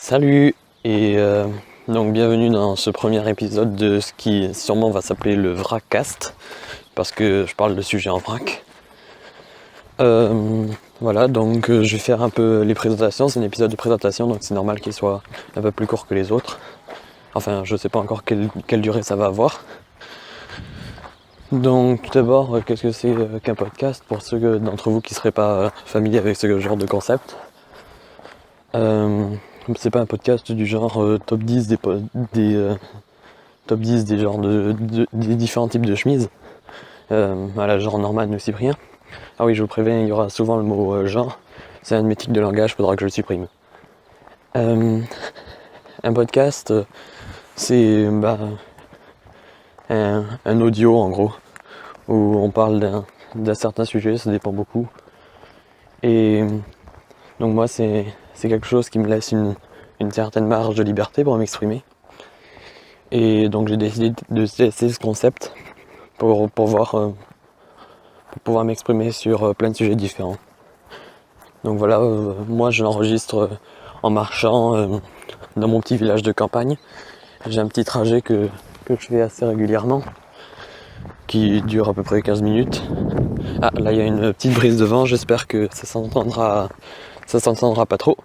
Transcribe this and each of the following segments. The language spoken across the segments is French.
Salut donc bienvenue dans ce premier épisode de ce qui sûrement va s'appeler le Vracast parce que je parle de sujets en vrac. Voilà, donc je vais faire un peu les présentations, c'est un épisode de présentation donc c'est normal qu'il soit un peu plus court que les autres. Enfin, je sais pas encore quelle durée ça va avoir. Donc tout d'abord, qu'est-ce que c'est qu'un podcast pour ceux d'entre vous qui seraient pas familiers avec ce genre de concept? C'est pas un podcast du genre top 10 top 10 des genres des différents types de chemises, voilà, genre Norman ou Cyprien. Ah oui, je vous préviens, il y aura souvent le mot genre, c'est un de mes tics de langage, faudra que je le supprime. Un podcast, c'est un audio en gros, où on parle d'un certain sujet, ça dépend beaucoup. Et donc moi c'est quelque chose qui me laisse une certaine marge de liberté pour m'exprimer. Et donc j'ai décidé de tester ce concept pour pouvoir m'exprimer sur plein de sujets différents. Donc voilà, moi je l'enregistre en marchant dans mon petit village de campagne. J'ai un petit trajet que je fais assez régulièrement, qui dure à peu près 15 minutes. Ah, là il y a une petite brise de vent, j'espère que ça s'entendra pas trop.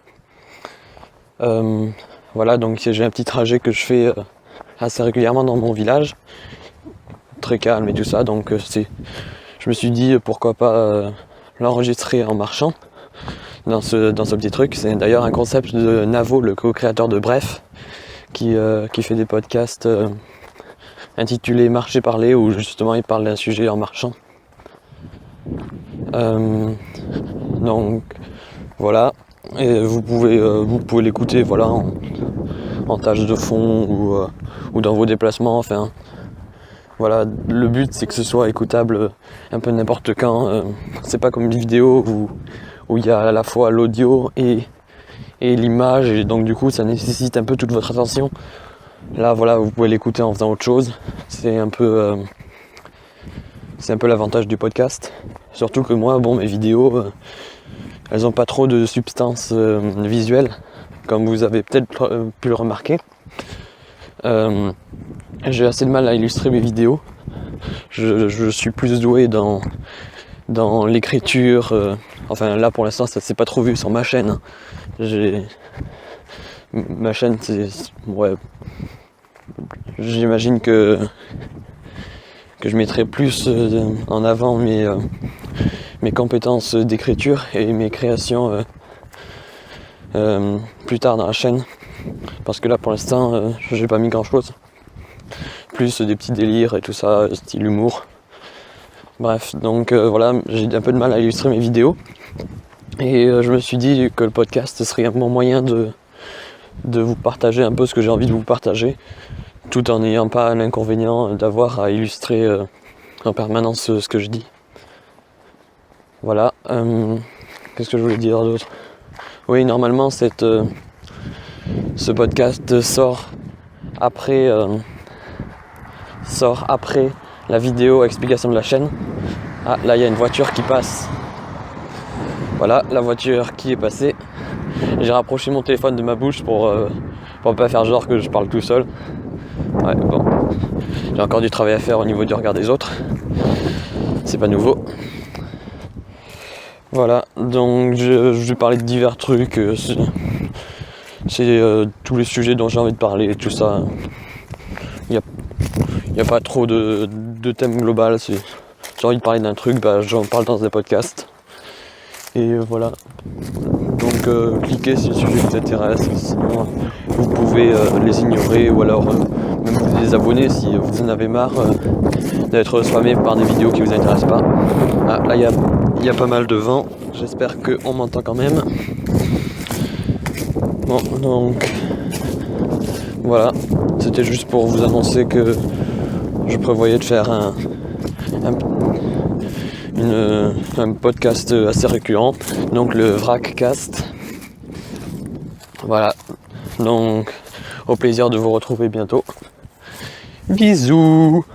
Voilà, donc j'ai un petit trajet que je fais assez régulièrement dans mon village, très calme et tout ça, donc je me suis dit pourquoi pas l'enregistrer en marchant dans ce petit truc. C'est d'ailleurs un concept de Navo, le co-créateur de Bref, qui fait des podcasts intitulés Marcher Parler, où justement il parle d'un sujet en marchant. Donc voilà, et vous pouvez l'écouter voilà en tâche de fond ou dans vos déplacements. Enfin voilà, le but c'est que ce soit écoutable un peu n'importe quand. C'est pas comme une vidéo où il y a à la fois l'audio et l'image, et donc du coup ça nécessite un peu toute votre attention. Là voilà, vous pouvez l'écouter en faisant autre chose. C'est un peu l'avantage du podcast. Surtout que moi, mes vidéos, elles ont pas trop de substance visuelle, comme vous avez peut-être pu le remarquer. J'ai assez de mal à illustrer mes vidéos. Je suis plus doué dans l'écriture. Enfin là pour l'instant ça s'est pas trop vu sur ma chaîne. Ma chaîne j'imagine que je mettrai plus en avant mes compétences d'écriture et mes créations plus tard dans la chaîne, parce que là pour l'instant j'ai pas mis grand chose, plus des petits délires et tout ça, style humour. Bref, donc voilà, j'ai un peu de mal à illustrer mes vidéos et je me suis dit que le podcast serait un bon moyen de vous partager un peu ce que j'ai envie de vous partager, tout en n'ayant pas l'inconvénient d'avoir à illustrer en permanence ce que je dis. Voilà, qu'est-ce que je voulais dire d'autre? Oui, normalement ce podcast sort après la vidéo explication de la chaîne. Ah, là il y a une voiture qui passe. Voilà, la voiture qui est passée. J'ai rapproché mon téléphone de ma bouche pour pas faire genre que je parle tout seul. Ouais, bon. J'ai encore du travail à faire au niveau du regard des autres. C'est pas nouveau. Voilà, donc je vais parler de divers trucs. C'est tous les sujets dont j'ai envie de parler, tout ça. Il n'y a pas trop de thème global. J'ai envie de parler d'un truc, j'en parle dans des podcasts. Et voilà. Donc cliquez si le sujet vous intéresse, sinon vous pouvez les ignorer ou alors même vous désabonner si vous en avez marre d'être spammé par des vidéos qui vous intéressent pas. Ah, là il y a pas mal de vent, j'espère qu'on m'entend quand même. Bon, donc voilà, c'était juste pour vous annoncer que je prévoyais de faire un podcast assez récurrent, donc le Vracast. Voilà, donc au plaisir de vous retrouver bientôt. Bisous.